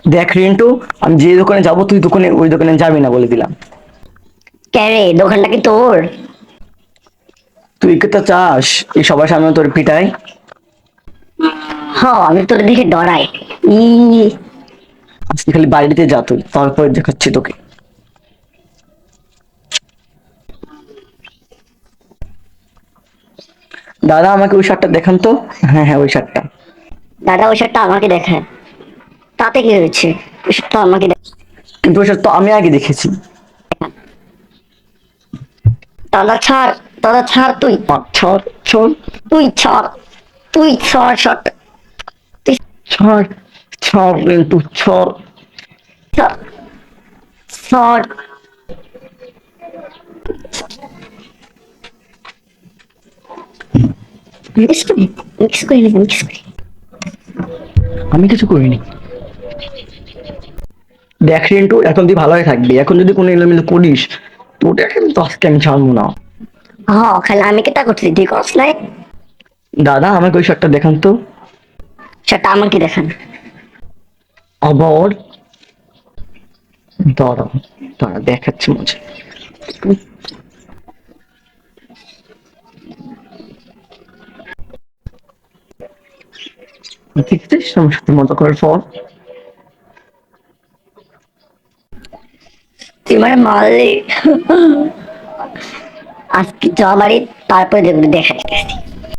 দেখ রিন্টু, আমি যে দোকানে যাবো তুই ওই দোকানে যাবি না বলে দিলাম। কে রে, দোকানটা কি তোর? তুই কি তো চাস এই সবার সামনে তোর পিটাই? হ, আমি তোর দেখে ডরাই। ই আজকে খালি বাড়িতে যা, তুই তারপর দেখাচ্ছি তোকে। দাদা আমাকে ওই শার্টটা দেখান তো। হ্যাঁ হ্যাঁ, ওই শার্টটা। দাদা, ওই শার্টটা আমাকে দেখায়। তাতে কি হয়েছে? ওই শার্টটা আমাকে কিন্তু ওই শার্ট তো আমি আগে দেখেছি। দেখান। দাদা ছাড়, দাদা ছাড়, তুই ছাড় ছাড় তুই ছাড়, তুই ছাড় শার্ট, তুই ছাড় ছাড় রিন্টু ছাড়। ছাড়, ছাড়। মিক্স করি, মিক্স করি না, মিক্স করি। আমি কিছু করিনি। দেখ রিন্টু, এখন তুই ভালোই থাকবি, এখন যদি কোনো এলোমেলো করিস তোটা কিন্তু আজকে আমি ছাড়বো না। হ, খালি আমি কেটা করছি, তুই করস নাই? দাদা আমাকে ওই শার্টটা দেখান তো। শার্টটা আমাকে দেখান। আবার দাঁড়া, দাঁড়া দেখাচ্ছি মজা। দেখছিস আমার সাথে মজা করার পর? তুই মানে মারলি। আজকে যা বাড়ি, তারপরে দেখবি দেখাইতেছি।